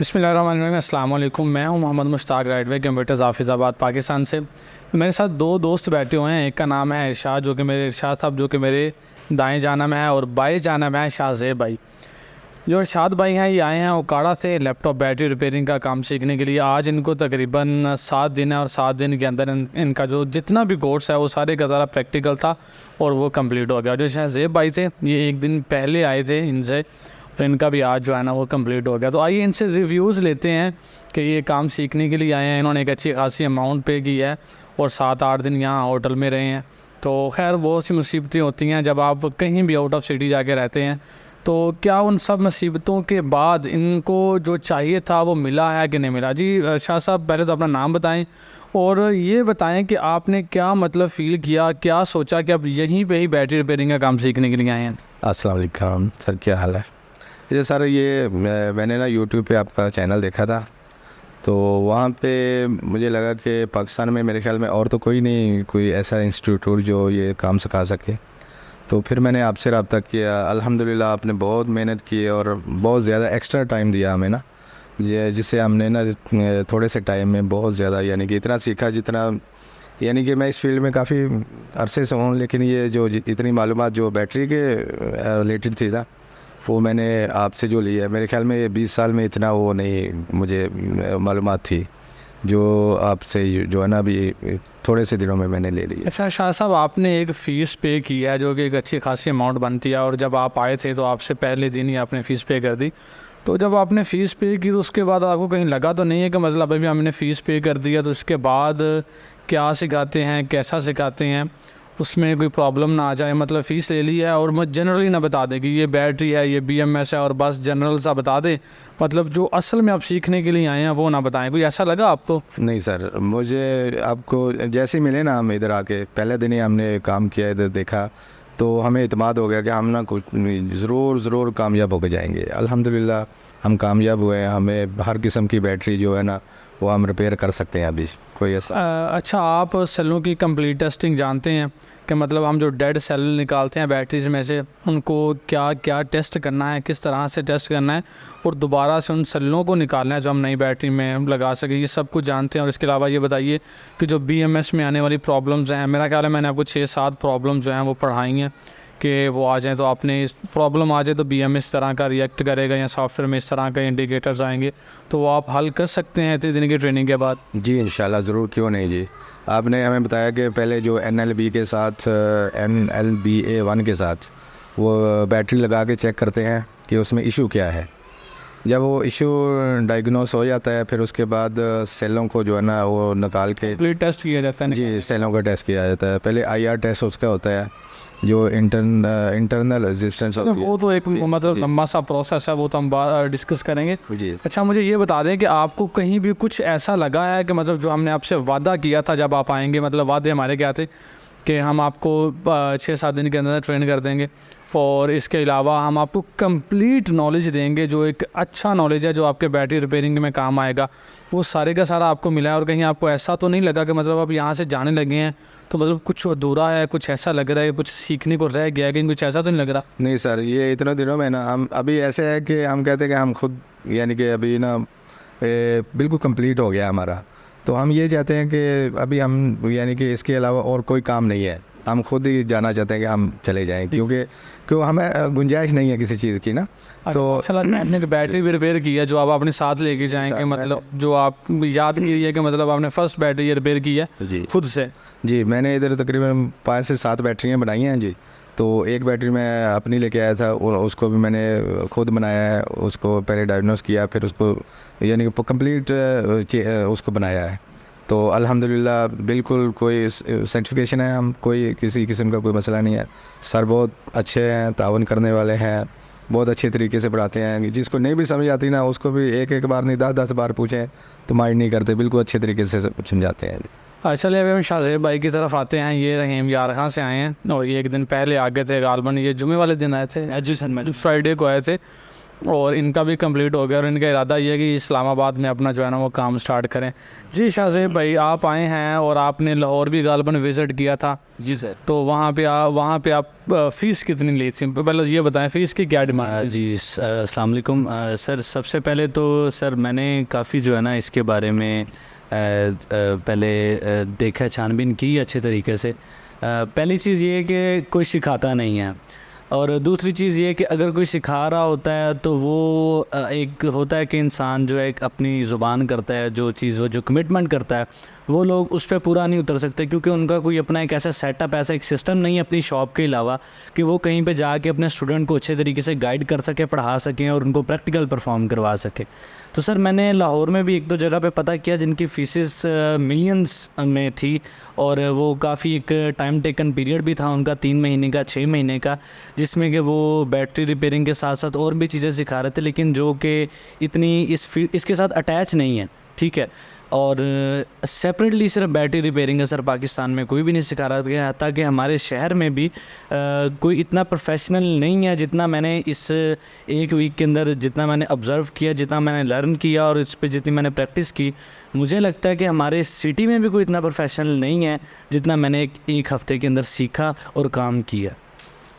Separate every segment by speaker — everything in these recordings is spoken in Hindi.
Speaker 1: बिस्मिल्लाहिर्रहमानिर्रहीम। अस्सलाम वालेकुम। मैं हूं मोहम्मद मुश्ताक, राइटवे कंप्यूटर्स हाफिज़ाबाद पाकिस्तान से। मेरे साथ दो दोस्त बैठे हुए हैं। एक का नाम है इरशाद, जो कि मेरे इरशाद साहब जो कि मेरे दाएं जानब है, और बाएं जानब है शाहज़ेब भाई। जो इरशाद भाई हैं, ये आए हैं ओकाड़ा से लैपटॉप बैटरी रिपेयरिंग का काम सीखने के लिए। आज इनको तकरीबन 7 दिन है, और 7 दिन के अंदर इनका जो जितना भी कोर्स है वो सारे का सारा प्रैक्टिकल था और वो कंप्लीट हो गया। जो शाहज़ेब भाई थे, ये एक दिन पहले आए थे इनसे, तो इनका भी आज जो है ना वो कंप्लीट हो गया। तो आइए इनसे रिव्यूज़ लेते हैं कि ये काम सीखने के लिए आए हैं। इन्होंने एक अच्छी खासी अमाउंट पे की है और 7-8 दिन यहाँ होटल में रहे हैं। तो खैर बहुत सी मुसीबतें होती हैं जब आप कहीं भी आउट ऑफ सिटी जाके रहते हैं। तो क्या उन सब मुसीबतों के बाद इनको जो चाहिए था वो मिला है कि नहीं मिला? जी शाह साहब, पहले तो अपना नाम बताएं और ये बताएं कि आपने क्या मतलब फ़ील किया, क्या सोचा कि आप यहीं पे ही बैटरी रिपेयरिंग का काम सीखने के लिए आए हैं?
Speaker 2: अस्सलाम वालेकुम सर, क्या हाल है? जी सर, ये मैंने ना यूट्यूब पे आपका चैनल देखा था, तो वहाँ पे मुझे लगा कि पाकिस्तान में मेरे ख्याल में और तो कोई नहीं, कोई ऐसा इंस्टीट्यूट जो ये काम सिखा सके। तो फिर मैंने आपसे रब्ता किया। अल्हम्दुलिल्लाह आपने बहुत मेहनत की और बहुत ज़्यादा एक्स्ट्रा टाइम दिया हमें ना, जिससे हमने ना थोड़े से टाइम में बहुत ज़्यादा यानी कि इतना सीखा जितना, यानी कि मैं इस फील्ड में काफ़ी अरसे से हूँ, लेकिन ये जो इतनी मालूमात जो बैटरी के रिलेटेड थी ना, वो मैंने आपसे जो लिया है, मेरे ख्याल में 20 साल में इतना वो नहीं मुझे मालूमात थी जो आपसे जो है ना अभी थोड़े से दिनों में मैंने ले ली है।
Speaker 1: अच्छा शाह साहब, आपने एक फ़ीस पे की है जो कि एक अच्छी खासी अमाउंट बनती है, और जब आप आए थे तो आपसे पहले दिन ही आपने फ़ीस पे कर दी। तो जब आपने फ़ीस पे की तो उसके बाद आपको कहीं लगा तो नहीं है कि मतलब अभी हमने फ़ीस पे कर दिया तो इसके बाद क्या सिखाते हैं, कैसा सिखाते हैं, उसमें कोई प्रॉब्लम ना आ जाए? मतलब फ़ीस ले ली है और मुझे जनरली ना बता दें कि ये बैटरी है, ये BMS है, और बस जनरल सा बता दें, मतलब जो असल में आप सीखने के लिए आए हैं वो ना बताएं। कोई ऐसा लगा आपको?
Speaker 2: नहीं सर, मुझे आपको जैसे ही मिले ना, हम इधर आके पहले दिन ही हमने काम किया, इधर देखा, तो हमें इत्मीनान हो गया कि हम ना कुछ ज़रूर कामयाब होकर जाएंगे। अल्हम्दुलिल्लाह हम कामयाब हुए हैं। हमें हर किस्म की बैटरी जो है ना वो हम रिपेयर कर सकते हैं अभी, कोई ऐसा।
Speaker 1: अच्छा, आप सेलों की कंप्लीट टेस्टिंग जानते हैं कि मतलब हम जो डेड सेल निकालते हैं बैटरीज में से, उनको क्या क्या टेस्ट करना है, किस तरह से टेस्ट करना है, और दोबारा से उन सेलों को निकालना है जो हम नई बैटरी में लगा सकें, ये सब कुछ जानते हैं? और इसके अलावा ये बताइए कि जो BMS में आने वाली प्रॉब्लम्स हैं, मेरा ख्याल है मैंने आपको 6-7 प्रॉब्लम्स जो हैं वो पढ़ाई हैं कि वो आ जाएँ तो आपने इस प्रॉब्लम आ जाए तो BMS इस तरह का रिएक्ट करेगा, या सॉफ्टवेयर में इस तरह का इंडिकेटर्स आएंगे, तो वो आप हल कर सकते हैं इतने दिन की ट्रेनिंग के बाद?
Speaker 2: जी इंशाल्लाह ज़रूर, क्यों नहीं जी। आपने हमें बताया कि पहले जो NLB के साथ NLBA1 के साथ वो बैटरी लगा के चेक करते हैं कि उसमें इशू क्या है। जब वो इशू डायग्नोस हो जाता है, फिर उसके बाद सेलों को जो है ना वो निकाल के
Speaker 1: कंप्लीट टेस्ट किया जाता है?
Speaker 2: जी सेलों का टेस्ट किया जाता है। पहले IR टेस्ट उसका होता है, जो इंटरनल रेजिस्टेंस होती है।
Speaker 1: वो तो एक मतलब लंबा सा प्रोसेस है, वो तो हम डिस्कस करेंगे।
Speaker 2: जी
Speaker 1: अच्छा, मुझे ये बता दें कि आपको कहीं भी कुछ ऐसा लगा है कि मतलब जो हमने आपसे वादा किया था जब आप आएंगे, मतलब वादे हमारे क्या थे कि हम आपको 6-7 दिन के अंदर ट्रेन कर देंगे, और इसके अलावा हम आपको कंप्लीट नॉलेज देंगे, जो एक अच्छा नॉलेज है जो आपके बैटरी रिपेयरिंग में काम आएगा, वो सारे का सारा आपको मिला है? और कहीं आपको ऐसा तो नहीं लगा कि मतलब आप यहाँ से जाने लगे हैं तो मतलब कुछ अधूरा है, कुछ ऐसा लग रहा है, कुछ सीखने को रह गया है, कहीं कुछ ऐसा तो नहीं लग रहा?
Speaker 2: नहीं सर, ये इतने दिनों में ना हम अभी ऐसे है कि हम कहते हैं कि हम खुद यानी कि अभी ना बिल्कुल कंप्लीट हो गया हमारा। तो हम ये चाहते हैं कि अभी हम यानी कि इसके अलावा और कोई काम नहीं है, हम खुद ही जाना चाहते हैं कि हम चले जाएं, क्यों हमें गुंजाइश नहीं है किसी चीज़ की ना। तो
Speaker 1: आपने बैटरी भी रिपेयर की है जो आप अपने साथ लेके जाएंगे, मतलब जो आप याद कीजिए कि मतलब आपने फर्स्ट बैटरी रिपेयर की है
Speaker 2: जी
Speaker 1: खुद से?
Speaker 2: जी, मैंने इधर तकरीबन 5 से 7 बैटरियाँ बनाई हैं जी। तो एक बैटरी मैं अपनी लेके आया था और उसको भी मैंने खुद बनाया है, उसको पहले डायग्नोस किया, फिर उसको यानी कि कंप्लीट उसको बनाया है। तो अल्हम्दुलिल्लाह बिल्कुल कोई सर्टिफिकेशन है, हम कोई किसी किस्म का कोई मसला नहीं है। सर बहुत अच्छे हैं, तावन करने वाले हैं, बहुत अच्छे तरीके से पढ़ाते हैं। जिसको नहीं भी समझ आती ना, उसको भी एक बार नहीं 10 बार पूछें तो माइंड नहीं करते, बिल्कुल अच्छे तरीके से समझाते हैं।
Speaker 1: चलिए अभी हम शाहज़ेब भाई की तरफ आते हैं। ये रहीम यार खां से आए हैं और ये एक दिन पहले आ गए थे, गालबन ये जुमे वाले दिन आए थे, एजुकेशन में फ्राइडे को आए थे। और इनका भी कंप्लीट हो गया और इनका इरादा ये है कि इस्लामाबाद में अपना जो है ना वो काम स्टार्ट करें। जी शाहज़ेब भाई, आप आए हैं और आपने लाहौर भी गालिबन विज़िट किया था।
Speaker 3: जी सर।
Speaker 1: तो वहाँ पे आप फ़ीस कितनी ली थी? पहले ये बताएं फ़ीस की क्या डिमांड थी?
Speaker 3: जी अस्सलाम वालेकुम सर। सबसे पहले तो सर मैंने काफ़ी जो है ना इसके बारे में पहले देखा, छानबीन की अच्छे तरीके से। पहली चीज़ ये है कि कोई सिखाता नहीं है, और दूसरी चीज़ ये कि अगर कोई सिखा रहा होता है तो वो एक होता है कि इंसान जो है एक अपनी ज़ुबान करता है, जो चीज़ वो जो कमिटमेंट करता है वो लोग उस पर पूरा नहीं उतर सकते, क्योंकि उनका कोई अपना एक ऐसा सेटअप, ऐसा एक सिस्टम नहीं है अपनी शॉप के अलावा कि वो कहीं पे जाके अपने स्टूडेंट को अच्छे तरीके से गाइड कर सके, पढ़ा सकें और उनको प्रैक्टिकल परफॉर्म करवा सके। तो सर मैंने लाहौर में भी एक दो जगह पे पता किया जिनकी फ़ीसेस मिलियंस में थी, और वो काफ़ी एक टाइम टेकन पीरियड भी था उनका, 3 महीने का, 6 महीने का, जिसमें कि वो बैटरी रिपेयरिंग के साथ साथ और भी चीज़ें सिखा रहे थे, लेकिन जो कि इतनी इसके साथ अटैच नहीं है, ठीक है। और सेपरेटली सिर्फ बैटरी रिपेयरिंग है सर, पाकिस्तान में कोई भी नहीं सिखा रहा था। ताकि हमारे शहर में भी कोई इतना प्रोफेशनल नहीं है जितना मैंने इस एक वीक के अंदर, जितना मैंने ऑब्ज़र्व किया, जितना मैंने लर्न किया और इस पे जितनी मैंने प्रैक्टिस की, मुझे लगता है कि हमारे सिटी में भी कोई इतना प्रोफेशनल नहीं है जितना मैंने एक हफ़्ते के अंदर सीखा और काम किया।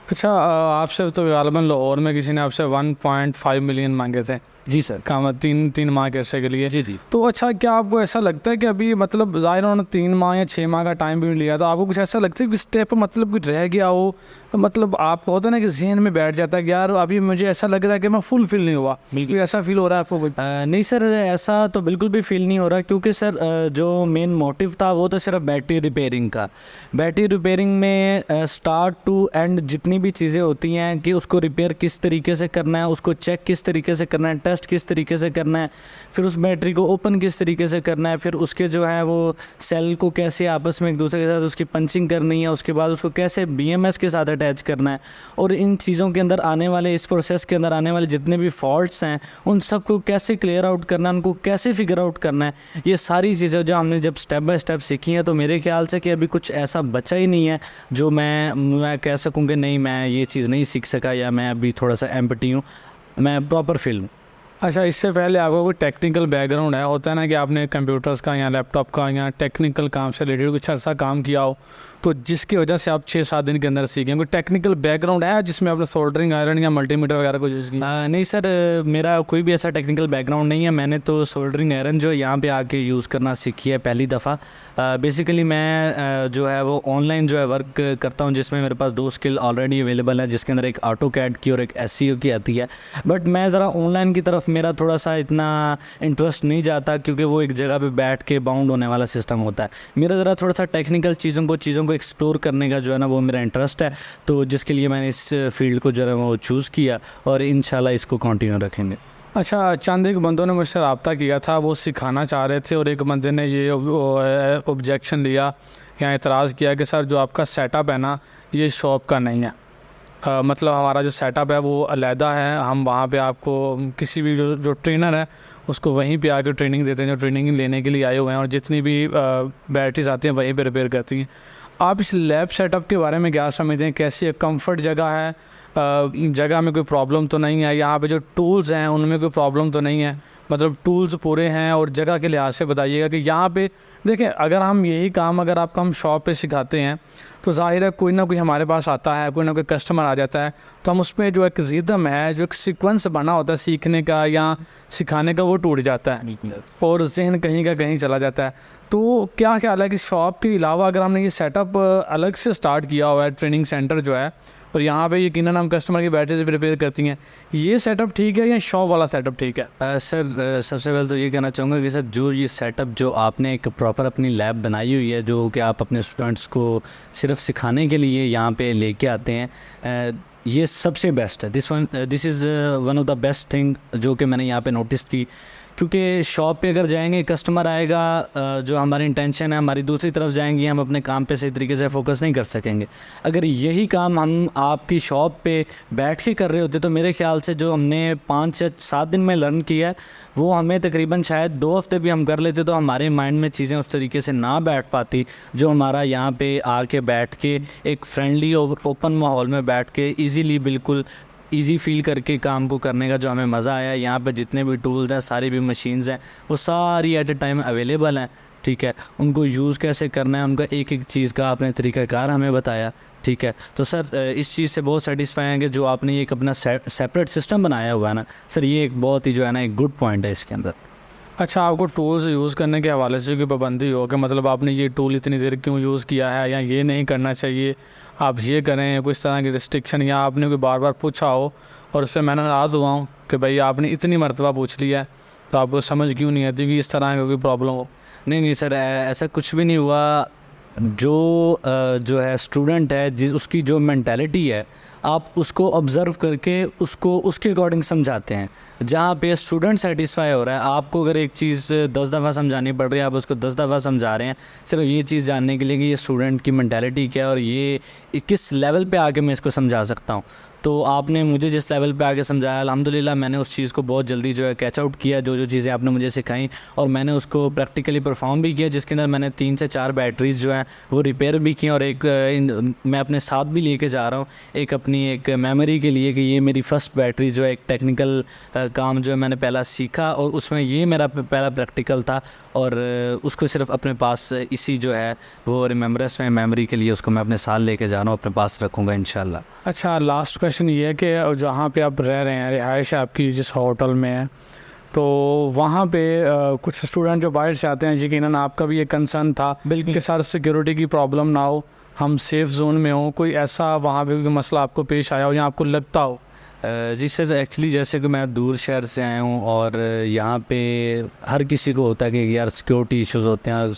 Speaker 1: अच्छा, आपसे तो गालिबन लाहौर में किसी ने आपसे 1.5 मिलियन मांगे थे।
Speaker 3: जी सर।
Speaker 1: काम 3 माह के अर्से के लिए।
Speaker 3: जी जी।
Speaker 1: तो अच्छा, क्या आपको ऐसा लगता है कि अभी मतलब ज़ाहिर उन्होंने 3 माह या 6 माह का टाइम भी लिया, तो आपको कुछ ऐसा लगता है कि स्टेप मतलब कुछ रह गया हो? मतलब आपको होता है ना कि जहन में बैठ जाता है कि यार अभी मुझे ऐसा लग रहा है कि मैं फुलफिल नहीं हुआ, बिल्कुल ऐसा फील हो रहा है आपको कुछ?
Speaker 3: नहीं सर, ऐसा तो बिल्कुल भी फील नहीं हो रहा, क्योंकि सर जो मेन मोटिव था वो तो सिर्फ बैटरी रिपेयरिंग का। बैटरी रिपेयरिंग में स्टार्ट टू एंड जितनी भी चीज़ें होती हैं कि उसको रिपेयर किस तरीके से करना है, उसको चेक किस तरीके से करना है, टेस्ट किस तरीके से करना है, फिर उस बैटरी को ओपन किस तरीके से करना है, फिर उसके जो है वो सेल को कैसे आपस में एक दूसरे के साथ उसकी पंचिंग करनी है, उसके बाद उसको कैसे BMS के साथ अटैच करना है, और इन चीज़ों के अंदर आने वाले, इस प्रोसेस के अंदर आने वाले जितने भी फॉल्ट्स हैं उन सब को कैसे क्लियर आउट करना है, उनको कैसे फिगर आउट करना है, ये सारी चीज़ें जो हमने जब स्टेप बाय स्टेप सीखी हैं, तो मेरे ख्याल से कि अभी कुछ ऐसा बचा ही नहीं है जो मैं कह सकूँ कि नहीं मैं ये चीज़ नहीं सीख सका, या मैं अभी थोड़ा सा एम्प्टी हूँ, मैं प्रॉपर फील हूँ।
Speaker 1: अच्छा, इससे पहले आपको कोई टेक्निकल बैकग्राउंड है? होता है ना कि आपने कंप्यूटर्स का या लैपटॉप का या टेक्निकल काम से रिलेटेड कुछ अर्सा काम किया हो, तो जिसकी वजह से आप 6-7 दिन के अंदर सीखें? कोई टेक्निकल बैकग्राउंड है जिसमें आपने सोल्डरिंग आयरन या मल्टीमीटर वगैरह को यूज़ किया?
Speaker 3: नहीं सर, मेरा कोई भी ऐसा टेक्निकल बैकग्राउंड नहीं है। मैंने तो सोल्डरिंग आयरन जो यहाँ पे आके यूज़ करना सीखी है पहली दफ़ा। बेसिकली मैं जो है वो ऑनलाइन जो है वर्क करता हूँ, जिसमें मेरे पास 2 स्किल ऑलरेडी अवेलेबल है, जिसके अंदर एक AutoCAD की और एक SEO की आती है। बट मैं ज़रा ऑनलाइन की तरफ मेरा थोड़ा सा इतना इंटरेस्ट नहीं जाता, क्योंकि वो एक जगह पे बैठ के बाउंड होने वाला सिस्टम होता है। मेरा ज़रा थोड़ा सा टेक्निकल चीज़ों को एक्सप्लोर करने का जो है ना वो मेरा इंटरेस्ट है, तो जिसके लिए मैंने इस फील्ड को जो है वो चूज़ किया, और इंशाल्लाह इसको कंटिन्यू रखेंगे।
Speaker 1: अच्छा, चंद एक बंदों ने मुझसे रब्ता किया था, वो सिखाना चाह रहे थे, और एक बंदे ने ये ऑब्जेक्शन लिया या एतराज़ किया कि सर जो आपका सेटअप है ना ये शॉप का नहीं है। मतलब हमारा जो सेटअप है वो अलहदा है, हम वहाँ पे आपको किसी भी जो ट्रेनर है उसको वहीं पे आके ट्रेनिंग देते हैं, जो ट्रेनिंग लेने के लिए आए हुए हैं, और जितनी भी बैटरीज आती हैं वहीं पे रिपेयर करती हैं। आप इस लैब सेटअप के बारे में क्या समझते हैं? कैसी कंफर्ट जगह है? जगह में कोई प्रॉब्लम तो नहीं है? यहाँ पे जो टूल्स हैं उनमें कोई प्रॉब्लम तो नहीं है? मतलब टूल्स पूरे हैं? और जगह के लिहाज से बताइएगा कि यहाँ पे देखें, अगर हम यही काम अगर आपको हम शॉप पे सिखाते हैं तो ज़ाहिर है कोई ना कोई हमारे पास आता है, कोई ना कोई कस्टमर आ जाता है, तो हम उसमें जो एक रिदम है, जो एक सीक्वेंस बना होता है सीखने का या सिखाने का, वो टूट जाता है और जहन कहीं का कहीं चला जाता है। तो क्या ख्याल है कि शॉप के अलावा अगर हमने ये सेटअप अलग से स्टार्ट किया हुआ है, ट्रेनिंग सेंटर जो है, और यहाँ पे यकीनन हम कस्टमर की बैटरीज रिपेयर करती हैं, ये सेटअप ठीक है या शॉप वाला सेटअप ठीक है?
Speaker 3: सर सबसे पहले तो ये कहना चाहूँगा कि सर जो ये सेटअप जो आपने एक प्रॉपर अपनी लैब बनाई हुई है, जो कि आप अपने स्टूडेंट्स को सिर्फ सिखाने के लिए यहाँ पे लेके आते हैं, ये सबसे बेस्ट है। This is one of the best thing जो कि मैंने यहाँ पे नोटिस की, क्योंकि शॉप पे अगर जाएंगे कस्टमर आएगा, जो हमारी इंटेंशन है हमारी दूसरी तरफ जाएंगी, हम अपने काम पे सही तरीके से फोकस नहीं कर सकेंगे। अगर यही काम हम आपकी शॉप पे बैठ के कर रहे होते तो मेरे ख्याल से जो हमने 5 या 7 दिन में लर्न किया है वो हमें तकरीबन शायद 2 हफ्ते भी हम कर लेते तो हमारे माइंड में चीज़ें उस तरीके से ना बैठ पाती, जो हमारा यहाँ पे आके बैठ के एक फ्रेंडली और ओपन माहौल में बैठ के ईज़िली बिल्कुल इजी फील करके काम को करने का जो हमें मज़ा आया। यहाँ पे जितने भी टूल्स हैं, सारी भी मशीन्स हैं, वो सारी एट ए टाइम अवेलेबल हैं, ठीक है। उनको यूज़ कैसे करना है, उनका एक एक चीज़ का आपने तरीक़ाकार हमें बताया, ठीक है। तो सर इस चीज़ से बहुत सेटिस्फाई हैं कि जो आपने एक अपना सेपरेट सिस्टम बनाया हुआ है ना सर, ये एक बहुत ही जो है ना एक गुड पॉइंट है इसके अंदर।
Speaker 1: अच्छा, आपको टूल्स यूज़ करने के हवाले से कोई पाबंदी हो कि मतलब आपने ये टूल इतनी देर क्यों यूज़ किया है, या ये नहीं करना चाहिए, आप ये करें, या कुछ तरह की रिस्ट्रिक्शन, या आपने कोई बार बार पूछा हो और उससे मैं नाराज़ हुआ हूँ कि भाई आपने इतनी मरतबा पूछ लिया है तो आपको समझ क्यों नहीं आती कि इस तरह की कोई प्रॉब्लम हो?
Speaker 3: नहीं सर, ऐसा कुछ भी नहीं हुआ। जो है स्टूडेंट है, उसकी जो मेंटालिटी है, आप उसको ऑब्ज़र्व करके उसको उसके अकॉर्डिंग समझाते हैं। जहाँ पे स्टूडेंट सेटिस्फाई हो रहा है, आपको अगर एक चीज़ 10 दफ़ा समझानी पड़ रही है, आप उसको 10 दफ़ा समझा रहे हैं सिर्फ ये चीज़ जानने के लिए कि ये स्टूडेंट की मेंटालिटी क्या है और ये किस लेवल पे आके मैं इसको समझा सकता हूँ। तो आपने मुझे जिस लेवल पे आके समझाया, अल्हम्दुलिल्लाह मैंने उस चीज़ को बहुत जल्दी जो है कैच आउट किया, जो चीज़ें आपने मुझे सिखाई, और मैंने उसको प्रैक्टिकली परफॉर्म भी किया, जिसके अंदर मैंने 3 से 4 बैटरीज़ जो हैं वो रिपेयर भी की, और एक मैं अपने साथ भी लेके जा रहा हूँ एक अपनी एक मेमोरी के लिए कि ये मेरी फ़र्स्ट बैटरी जो है, एक टेक्निकल काम जो है मैंने पहला सीखा और उसमें ये मेरा पहला प्रैक्टिकल था, और उसको सिर्फ अपने पास इसी जो है वो रिमेम्बरेंस में मेमोरी के लिए उसको मैं अपने साथ लेके जा रहा हूँ, अपने पास रखूँगा इंशाल्लाह।
Speaker 1: अच्छा, लास्ट क्वेश्चन ये है कि जहाँ पे आप रह रहे हैं, रिहाइश आपकी जिस होटल में है, तो वहाँ पे कुछ स्टूडेंट जो बाहर से आते हैं, यकीनन आपका भी ये कंसर्न था
Speaker 3: बिल्कुल।
Speaker 1: कि सर सिक्योरिटी की प्रॉब्लम ना हो, हम सेफ़ जोन में हो, कोई ऐसा वहाँ पे कोई मसला आपको पेश आया हो या आपको लगता हो?
Speaker 3: जी सर, एक्चुअली जैसे कि मैं दूर शहर से आया हूँ और यहाँ पे हर किसी को होता है कि यार सिक्योरिटी इश्यूज़ होते हैं।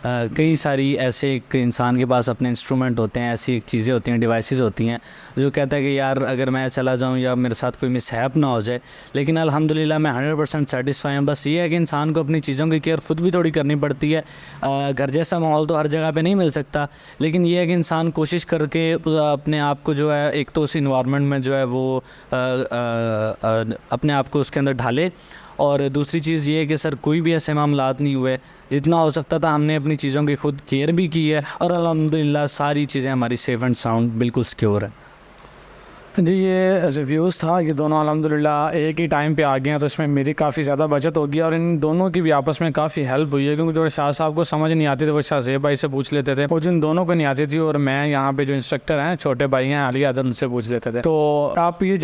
Speaker 3: कई सारी ऐसे एक इंसान के पास अपने इंस्ट्रूमेंट होते हैं, ऐसी एक चीज़ें होती हैं, डिवाइसेस होती हैं, जो कहता है कि यार अगर मैं चला जाऊँ या मेरे साथ कोई मिसहैप ना हो जाए। लेकिन अल्हम्दुलिल्लाह मैं 100% सेटिस्फाई हूँ। बस ये है कि इंसान को अपनी चीज़ों की केयर ख़ुद भी थोड़ी करनी पड़ती है। घर जैसा माहौल तो हर जगह पे नहीं मिल सकता, लेकिन ये है कि इंसान कोशिश करके अपने आप को जो है, एक तो उस इन्वायरमेंट में जो है वो अपने आप को उसके अंदर ढाले, और दूसरी चीज़ ये है कि सर कोई भी ऐसे मामलात नहीं हुए, जितना हो सकता था हमने अपनी चीज़ों की खुद केयर भी की है, और अल्हम्दुलिल्लाह सारी चीज़ें हमारी सेफ़ एंड साउंड बिल्कुल सिक्योर है।
Speaker 1: जी, ये रिव्यूज़ था, ये दोनों अल्हम्दुलिल्लाह एक ही टाइम पे आ गए हैं, तो इसमें मेरी काफ़ी ज़्यादा बचत होगी और इन दोनों की भी आपस में काफ़ी हेल्प हुई है, क्योंकि जो शाह साहब को समझ नहीं आती थी वो शाहज़ेब भाई से पूछ लेते थे, और जिन दोनों को नहीं आती थी और मैं यहाँ पे जो इंस्ट्रक्टर हैं, छोटे भाई हैं अली आदम, उनसे पूछ लेते थे। तो आप ये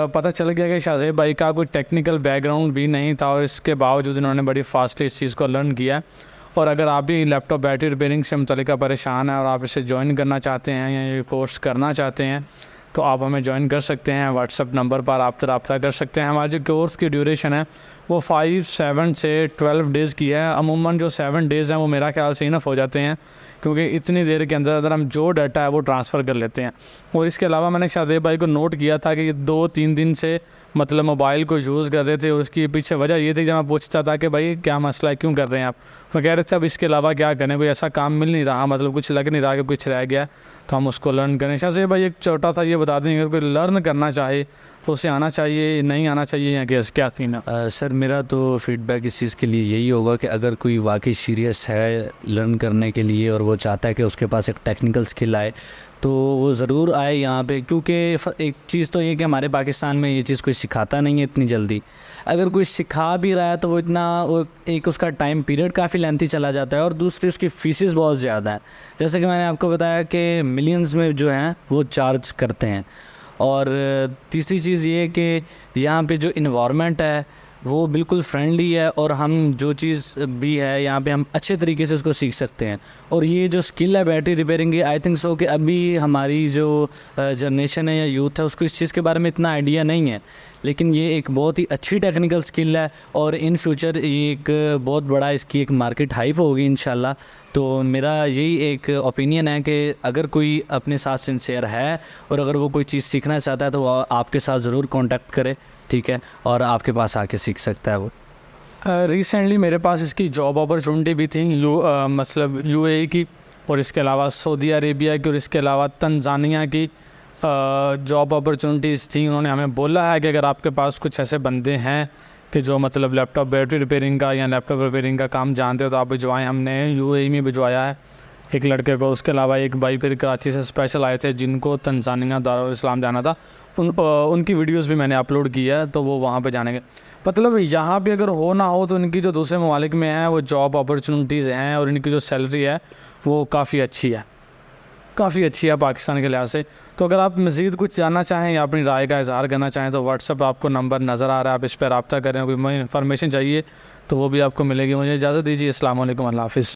Speaker 1: पता चल गया कि शाहज़ेब भाई का कोई टेक्निकल बैकग्राउंड भी नहीं था, और इसके बावजूद इन्होंने बड़ी फास्टली इस चीज़ को लर्न किया। और अगर आप भी लैपटॉप बैटरी रिपेयरिंग से मुतल्लिक़ परेशान हैं और आप इसे ज्वाइन करना चाहते हैं या ये कोर्स करना चाहते हैं, तो आप हमें ज्वाइन कर सकते हैं। व्हाट्सअप नंबर पर आप रब्ता कर सकते हैं। हमारे जो कोर्स की ड्यूरेशन है वो 7 से 12 डेज़ की है। अमूमन जो 7 डेज़ हैं वो मेरा ख्याल से इनफ हो जाते हैं, क्योंकि इतनी देर के अंदर हम जो डाटा है वो ट्रांसफ़र कर लेते हैं। और इसके अलावा मैंने शाहज़ेब भाई को नोट किया था कि ये 2-3 दिन से मतलब मोबाइल को यूज़ कर रहे थे, और उसकी पीछे वजह ये थी, जब मैं पूछता था कि भाई क्या मसला है, क्यों कर रहे हैं आप, वो कह रहे थे अब इसके अलावा क्या करें, कोई ऐसा काम मिल नहीं रहा, मतलब कुछ लग नहीं रहा कि कुछ रह गया, तो हम उसको लर्न करें। शाहज़ेब भाई एक छोटा सा ये बता दें, अगर कोई लर्न करना चाहे तो उसे आना चाहिए, नहीं आना चाहिए, या क्या सीन है?
Speaker 3: सर मेरा तो फीडबैक इस चीज़ के लिए यही होगा कि अगर कोई वाकई सीरियस है लर्न करने के लिए और वो चाहता है कि उसके पास एक टेक्निकल स्किल आए, तो वो ज़रूर आए यहाँ पे, क्योंकि एक चीज़ तो ये कि हमारे पाकिस्तान में ये चीज़ कोई सिखाता नहीं है इतनी जल्दी। अगर कोई सिखा भी रहा है तो वो एक उसका टाइम पीरियड काफ़ी लेंथी चला जाता है, और दूसरी उसकी फ़ीसेस बहुत ज़्यादा है। जैसे कि मैंने आपको बताया कि मिलियंस में जो हैं वो चार्ज करते हैं। और तीसरी चीज़ ये है कि यहाँ पे जो इन्वायरमेंट है वो बिल्कुल फ्रेंडली है, और हम जो चीज़ भी है यहाँ पे हम अच्छे तरीके से उसको सीख सकते हैं। और ये जो स्किल है बैटरी रिपेयरिंग की, आई थिंक सो कि अभी हमारी जो जनरेशन है या यूथ है उसको इस चीज़ के बारे में इतना आइडिया नहीं है, लेकिन ये एक बहुत ही अच्छी टेक्निकल स्किल है, और इन फ्यूचर ये एक बहुत बड़ा इसकी एक मार्केट हाइप होगी इंशाल्लाह। तो मेरा यही एक ओपिनियन है कि अगर कोई अपने साथ सिंसियर है और अगर वो कोई चीज़ सीखना चाहता है तो वो आपके साथ ज़रूर कांटेक्ट करे, ठीक है, और आपके पास आके सीख सकता है वो।
Speaker 1: रिसेंटली मेरे पास इसकी जॉब अपॉर्चुनिटी भी थी, मतलब यूएई की, और इसके अलावा सऊदी अरेबिया की, और इसके अलावा तंजानिया की जॉब अपॉर्चुनिटीज़ थी। उन्होंने हमें बोला है कि अगर आपके पास कुछ ऐसे बंदे हैं कि जो मतलब लैपटॉप बैटरी रिपेयरिंग का या लैपटॉप रिपेयरिंग का काम जानते हो तो आप भिजवाएँ। हमने यूएई में भिजवाया है, एक लड़के को, उसके अलावा एक भाई फिर कराची से स्पेशल आए थे जिनको तंजानिया दारुल इस्लाम जाना था, उनकी वीडियोस भी मैंने अपलोड की है, तो वो वहाँ पे जानेंगे। मतलब यहाँ पे अगर हो ना हो तो इनकी जो दूसरे ममालिक में है वो जॉब अपॉर्चुनिटीज़ हैं और इनकी जो सैलरी है वो काफ़ी अच्छी है, काफ़ी अच्छी है पाकिस्तान के लिहाज से। तो अगर आप मज़ीद कुछ जानना चाहें या अपनी राय का इज़हार करना चाहें तो व्हाट्सअप आपको नंबर नज़र आ रहा है, आप इस पर रब्ता करें, कोई इन्फॉर्मेशन चाहिए तो वो भी आपको मिलेगी। मुझे इजाज़त दीजिए, अस्सलाम वालेकुम, अल्लाह हाफ़िज़।